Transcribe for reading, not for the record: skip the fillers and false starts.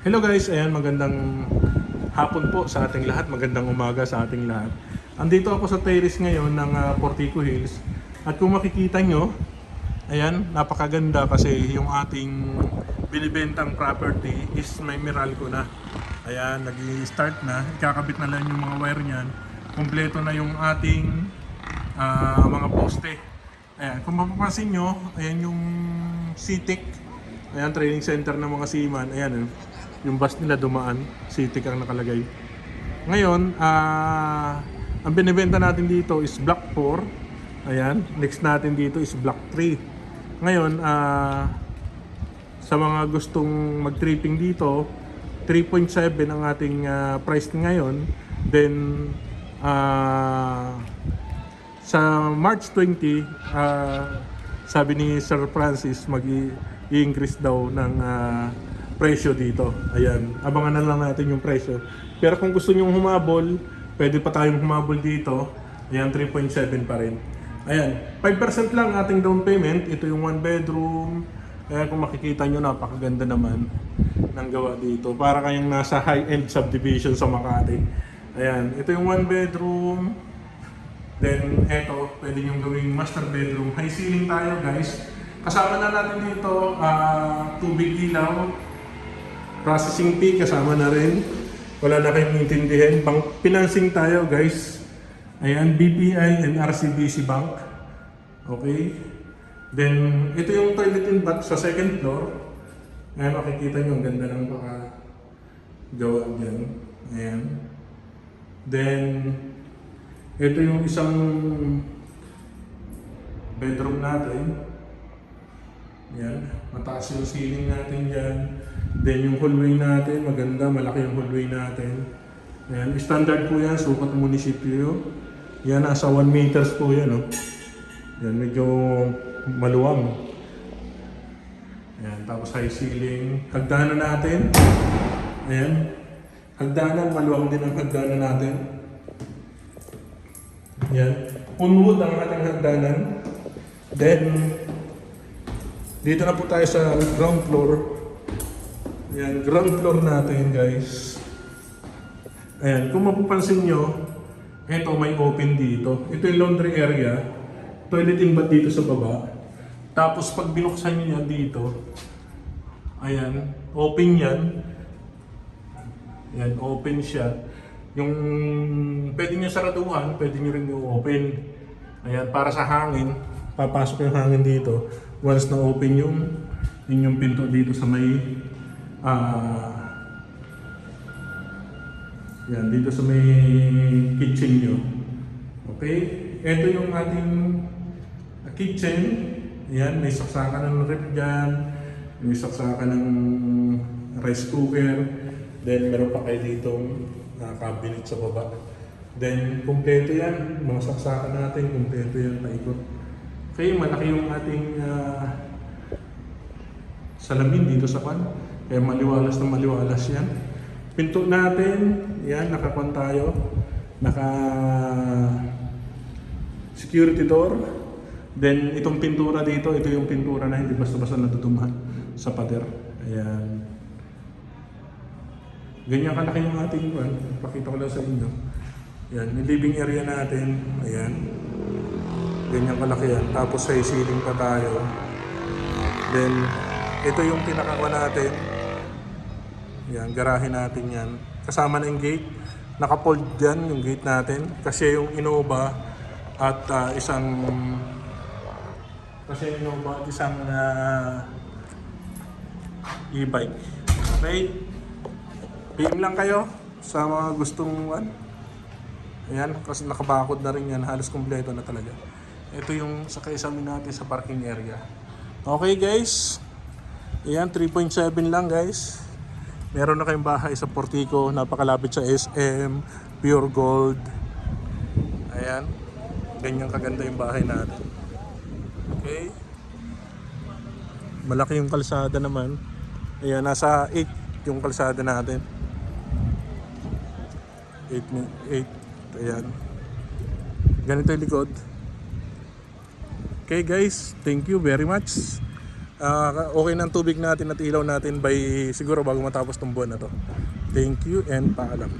Hello guys, ayan, magandang hapon po sa ating lahat, magandang umaga sa ating lahat. Andito ako sa terrace ngayon ng Portico Hills. At kung makikita nyo, ayan, napakaganda kasi yung ating binibentang property is may Meralco na. Ayan, nag-i-start na, ikakabit na lang yung mga wire niyan. Kompleto na yung ating mga poste. Ayan, kung mapapansin nyo, ayan yung CITIC. Ayan, training center ng mga seaman. Ayan, yung bus nila dumaan, CITIC ang nakalagay. Ngayon, ang binibenta natin dito is Block 4. Ayan, next natin dito is Block 3. Ngayon, sa mga gustong mag-tripping dito, 3.7 ang ating price ngayon. Then, sa March 20, sabi ni Sir Francis, mag-i-increase daw ng presyo dito. Ayan, abangan na lang natin yung presyo. Pero kung gusto nyo humabol, pwede pa tayong humabol dito. Ayan, 3.7 pa rin. Ayan, 5% lang ating down payment. Ito yung 1 bedroom. Ayan, kung makikita nyo, napakaganda naman ng gawa dito. Para kayong nasa high-end subdivision sa Makati. Ayan, ito yung 1 bedroom. Then, eto, pwede nyo gawing master bedroom. High ceiling tayo, guys. Kasama na natin dito, tubig ilaw. Processing fee kasama na rin. Wala na kayong intindihin. Bank financing tayo, guys. Ayan, BPI and RCBC Bank. Okay. Then, ito yung toilet and bath sa second floor. Ayan, makikita nyo, ang ganda ng gawa dyan. Ayan. Then, ito yung isang bedroom natin. Ayan, mataas yung ceiling natin dyan. Then yung hallway natin, maganda, malaki yung hallway natin. Ayan, standard po yan, sukat ng munisipyo. Yan, nasa 1 meters po yan. Oh. Yan, medyo maluwang. Ayan, tapos high ceiling. Hagdanan natin. Ayan, hagdanan, maluwang din ang hagdanan natin. Ayan, punwood ang ating hagdanan. Then, dito na po tayo sa ground floor. Ayan, ground floor natin, guys. Ayan, kung mapapansin nyo, ito may open dito. Ito yung laundry area. Toilet and bath dito sa baba. Tapos pag binuksan nyo yan dito, ayan, open yan. Ayan, open siya. Yung pwede nyo saraduhan, pwede nyo rin i-open. Ayan, para sa hangin, papasok yung hangin dito. Once na open yung inyong pinto dito sa may yan, dito sa may kitchen nyo. Okay? Ito yung ating kitchen. Yan, may saksakan ng ref dyan. May saksakan ng rice cooker. Then, meron pa kayo ditong cabinet sa baba. Then, kumpleto yan. Mga saksakan natin, kumpleto yan, paikot. Okay, malaki yung ating salamin dito sa pan. Kaya maliwalas na maliwalas yan. Pinto natin, yan, nakakuan tayo. Naka security door. Then, itong pintura dito, ito yung pintura na hindi basta-basta natutumahan sa pader. Ayan. Ganyan kalaki yung ating pan. Pakita ko lang sa inyo. Yan, yung living area natin. Ayan. Ganyan kalaki yan. Tapos sa ceiling pa tayo. Then, ito yung pinakakuha natin. Yan, garahe natin yan. Kasama na yung gate. Naka-fold dyan yung gate natin. Kasi yung Innova at isang e-bike. Okay? PM lang kayo sa mga gustong ayan, kasi nakabakod na rin yan. Halos kompleto na talaga. Ito yung sa kaisamin natin sa parking area. Okay guys. Ayan, 3.7 lang guys. Meron na kayong bahay sa Portico. Napakalapit sa SM, Pure Gold. Ayan. Ganyan kaganda yung bahay natin. Okay. Malaki yung kalsada naman. Ayan, nasa 8 yung kalsada natin. 8. Ayan. Ganito yung likod. Okay guys, thank you very much. Okay ng tubig natin at ilaw natin by siguro bago matapos tong buwan na to. Thank you and paalam.